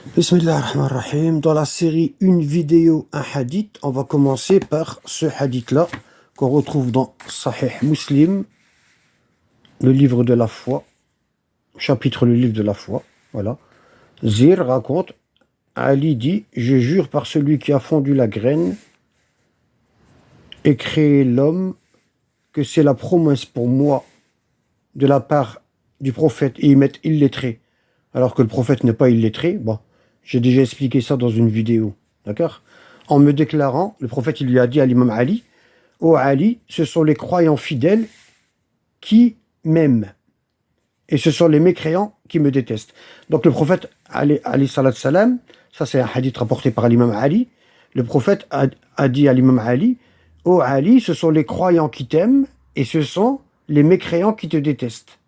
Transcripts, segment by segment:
Bismillahirrahmanirrahim. Dans la série Une vidéo, un hadith, on va commencer par ce hadith-là qu'on retrouve dans Sahih Muslim, le livre de la foi, chapitre le livre de la foi. Voilà. Zir raconte, Ali dit, je jure par celui qui a fondu la graine et créé l'homme, que c'est la promesse pour moi de la part du prophète, et ils mettent illettré, alors que le prophète n'est pas illettré. Bon, j'ai déjà expliqué ça dans une vidéo, d'accord? En me déclarant, le prophète il lui a dit à l'imam Ali, ô Ali, ce sont les croyants fidèles qui m'aiment, et ce sont les mécréants qui me détestent. Donc le prophète, alayhi salam, ça c'est un hadith rapporté par l'imam Ali, le prophète a dit à l'imam Ali, ô Ali, ce sont les croyants qui t'aiment, et ce sont les mécréants qui te détestent.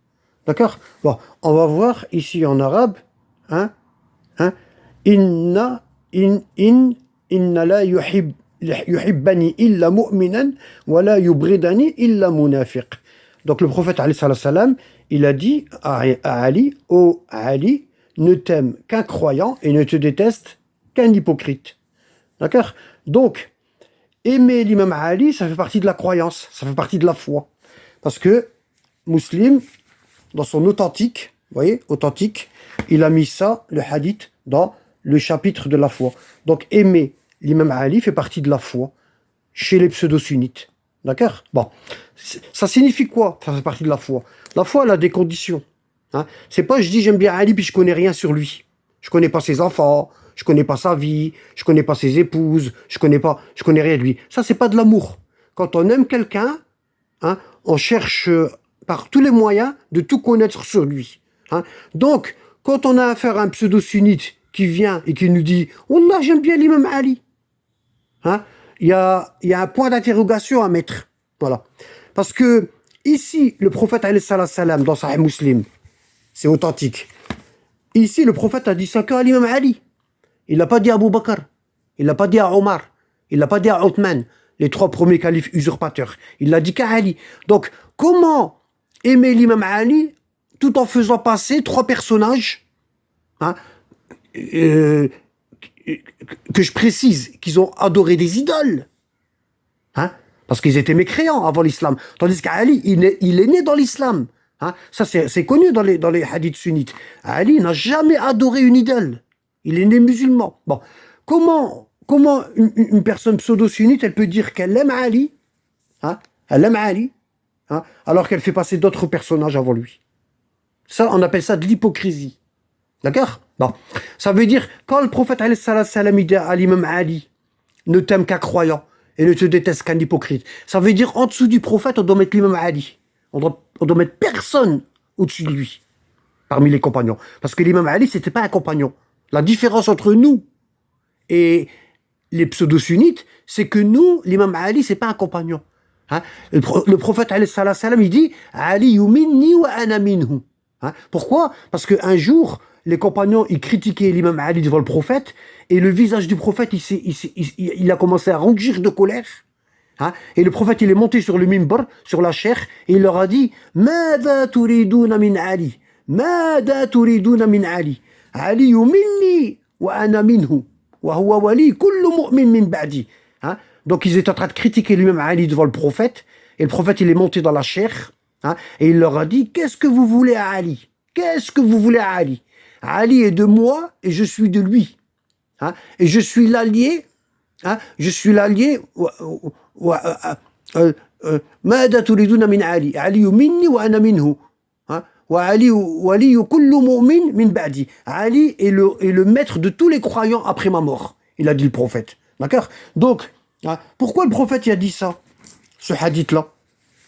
D'accord? Bon, on va voir ici en arabe, hein, inna la yuhibbani illa mu'minan wa la yubridani illa munafiq. Donc le prophète alayhi salam, il a dit à Ali, ô Ali, ne t'aime qu'un croyant et ne te déteste qu'un hypocrite. D'accord? Donc, aimer l'imam Ali, ça fait partie de la croyance, ça fait partie de la foi. Parce que Muslim, dans son authentique, vous voyez, authentique, il a mis ça, le hadith, dans le chapitre de la foi. Donc aimer l'imam Ali fait partie de la foi chez les pseudo-sunnites. D'accord? Bon, ça signifie quoi? Ça fait partie de la foi. La foi, elle a des conditions. Hein? C'est pas je dis j'aime bien Ali puis je connais rien sur lui. Je connais pas ses enfants, je connais pas sa vie, je connais pas ses épouses, je connais rien de lui. Ça, c'est pas de l'amour. Quand on aime quelqu'un, hein, on cherche par tous les moyens de tout connaître sur lui. Hein. Donc, quand on a affaire à un pseudo-sunnite qui vient et qui nous dit « Wallah, j'aime bien l'imam Ali hein, », il y a un point d'interrogation à mettre. Voilà. Parce que ici, le prophète alayhi salam dans Sahih Muslim, c'est authentique. Ici, le prophète a dit ça qu'à l'imam Ali. Il n'a pas dit à Abu Bakr, il n'a pas dit à Omar, il n'a pas dit à Othman, les trois premiers califes usurpateurs. Il l'a dit qu'à Ali. Donc, comment aimer l'imam Ali tout en faisant passer trois personnages hein, que je précise qu'ils ont adoré des idoles hein, parce qu'ils étaient mécréants avant l'islam. Tandis qu'Ali, il est né dans l'islam. Hein. Ça, c'est connu dans les hadiths sunnites. Ali n'a jamais adoré une idole. Il est né musulman. Bon, comment une personne pseudo-sunnite, elle peut dire qu'elle aime Ali, hein, elle aime Ali, hein, alors qu'elle fait passer d'autres personnages avant lui. Ça, on appelle ça de l'hypocrisie. D'accord? Bon. Ça veut dire, quand le prophète alayhi salam dit à l'imam Ali, ne t'aime qu'un croyant et ne te déteste qu'un hypocrite, ça veut dire, en dessous du prophète, on doit mettre l'imam Ali. On doit mettre personne au-dessus de lui, parmi les compagnons. Parce que l'imam Ali, c'était pas un compagnon. La différence entre nous et les pseudo-sunnites, c'est que nous, l'imam Ali, c'est pas un compagnon. Hein? Le prophète, alayhi salam, il dit « Ali yuminni wa ana minhu ». Pourquoi? Parce qu'un jour, les compagnons, ils critiquaient l'imam Ali devant le prophète, et le visage du prophète, il a commencé à rougir de colère. Hein? Et le prophète, il est monté sur le mimbar, sur la chair, et il leur a dit « Mada turiduna min Ali? Mada turiduna min Ali? Ali yuminni wa ana minhu. Wa huwa wali kullu mu'min min ba'di. » Donc ils étaient en train de critiquer l'imam Ali devant le prophète, et le prophète, il est monté dans la chair, hein, et il leur a dit « Qu'est-ce que vous voulez à Ali? Qu'est-ce que vous voulez à Ali? Ali est de moi et je suis de lui. Hein, et je suis l'allié. Hein, je suis l'allié. Mada turiduna min Ali? Ali minni wa ana minhu. Wa Ali wali kullu mu'min min ba'di. Ali est le maître de tous les croyants après ma mort. Il a dit le prophète. D'accord? Donc, hein, pourquoi le prophète il a dit ça? Ce hadith-là.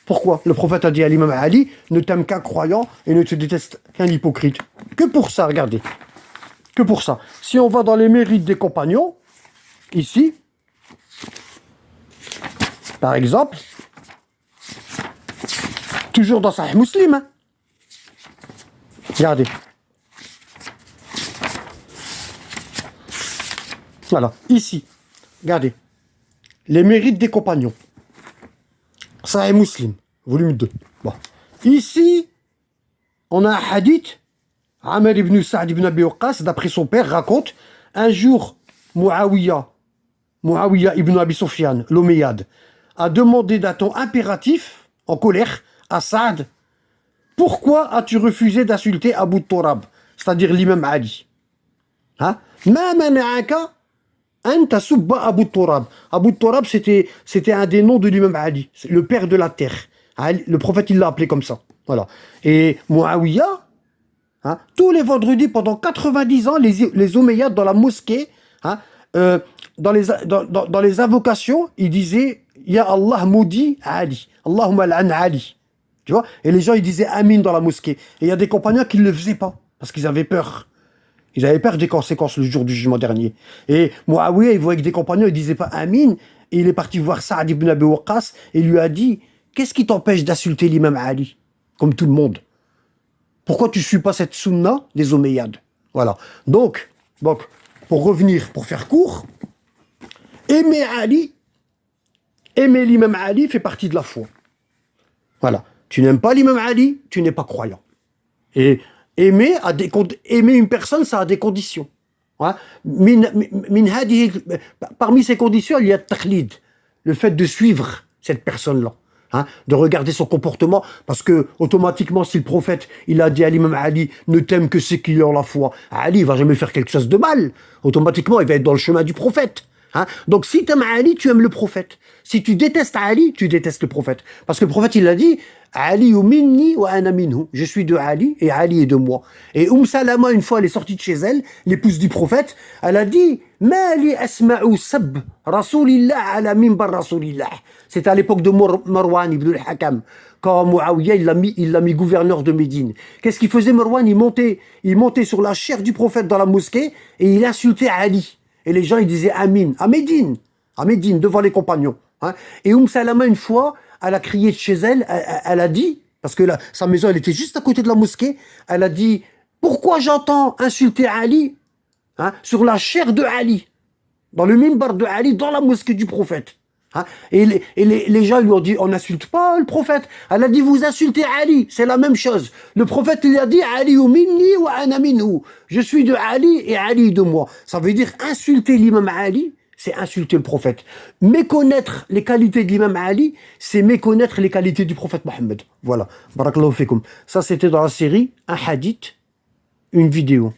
Pourquoi? Le prophète a dit à l'imam Ali, ne t'aime qu'un croyant et ne te déteste qu'un hypocrite. Que pour ça, regardez. Que pour ça. Si on va dans les mérites des compagnons, ici, par exemple, toujours dans Sahih Muslim, hein. Regardez. Voilà, ici, regardez. Les mérites des compagnons. Sahih Muslim, volume 2. Bon. Ici, on a un hadith Amr ibn Sa'd ibn Abi Waqqas, d'après son père, raconte, un jour, Muawiyah ibn Abi Sufyan, l'Omeyyade, a demandé d'un ton impératif, en colère, à Saad, pourquoi as-tu refusé d'insulter Abu Turab, c'est-à-dire l'imam Ali? Hein? Ma mana'aka an tasubba Abu Turab. Abu Turab, c'était un des noms de l'imam Ali, le père de la terre. Le prophète, il l'a appelé comme ça. Voilà. Et Muawiyah, hein, tous les vendredis, pendant 90 ans, les Omeyyades dans la mosquée, hein, dans les invocations, ils disaient « Ya Allah maudit Ali, Allahumma al'an Ali ». Tu vois? Et les gens, ils disaient « Amin » dans la mosquée. Et il y a des compagnons qui ne le faisaient pas, parce qu'ils avaient peur. Ils avaient peur des conséquences le jour du jugement dernier. Et Muawiyah, il voyait que des compagnons, ils ne disaient pas « Amin ». Et il est parti voir Saad ibn Abi Waqqas et lui a dit « Qu'est-ce qui t'empêche d'insulter l'imam Ali ?» Comme tout le monde. Pourquoi tu ne suis pas cette sunna des Omeyyades? Voilà. Donc, pour revenir, pour faire court, aimer Ali, aimer l'imam Ali fait partie de la foi. Voilà. Tu n'aimes pas l'imam Ali, tu n'es pas croyant. Et aimer une personne, ça a des conditions. Hein? Parmi ces conditions, il y a le taqlid, le fait de suivre cette personne-là. Hein, de regarder son comportement, parce que automatiquement, si le prophète il a dit à l'imam Ali ne t'aime que ceux qui ont la foi, Ali il va jamais faire quelque chose de mal, automatiquement il va être dans le chemin du prophète. Hein. Donc si tu aimes Ali, tu aimes le prophète. Si tu détestes Ali, tu détestes le prophète. Parce que le prophète il a dit Ali minni wa ana minhu. Je suis de Ali et Ali est de moi. Et Salama, une fois elle est sortie de chez elle, l'épouse du prophète, elle a dit Mali asma'u sab Rasulillah ala minbar Rasulillah. C'était à l'époque de Marwan ibn al-Hakam. Quand Muawiyah il l'a mis gouverneur de Médine. Qu'est-ce qu'il faisait Marwan? Il montait sur la chair du prophète dans la mosquée et il insultait Ali. Et les gens, ils disaient Amin, à Médine, devant les compagnons. Hein. Et Salama, une fois, elle a crié de chez elle, elle a dit, parce que sa maison, elle était juste à côté de la mosquée, elle a dit, pourquoi j'entends insulter Ali, hein, sur la chair de Ali, dans le minbar de Ali, dans la mosquée du prophète. Hein. Et les gens lui ont dit, on n'insulte pas le prophète. Elle a dit, vous insultez Ali, c'est la même chose. Le prophète, il a dit, Ali minni wa ana minhu. Je suis de Ali et Ali de moi. Ça veut dire insulter l'imam Ali, c'est insulter le prophète. Méconnaître les qualités de l'imam Ali, c'est méconnaître les qualités du prophète Mohammed. Voilà. Barakallahu fikum. Ça, c'était dans la série, un hadith, une vidéo.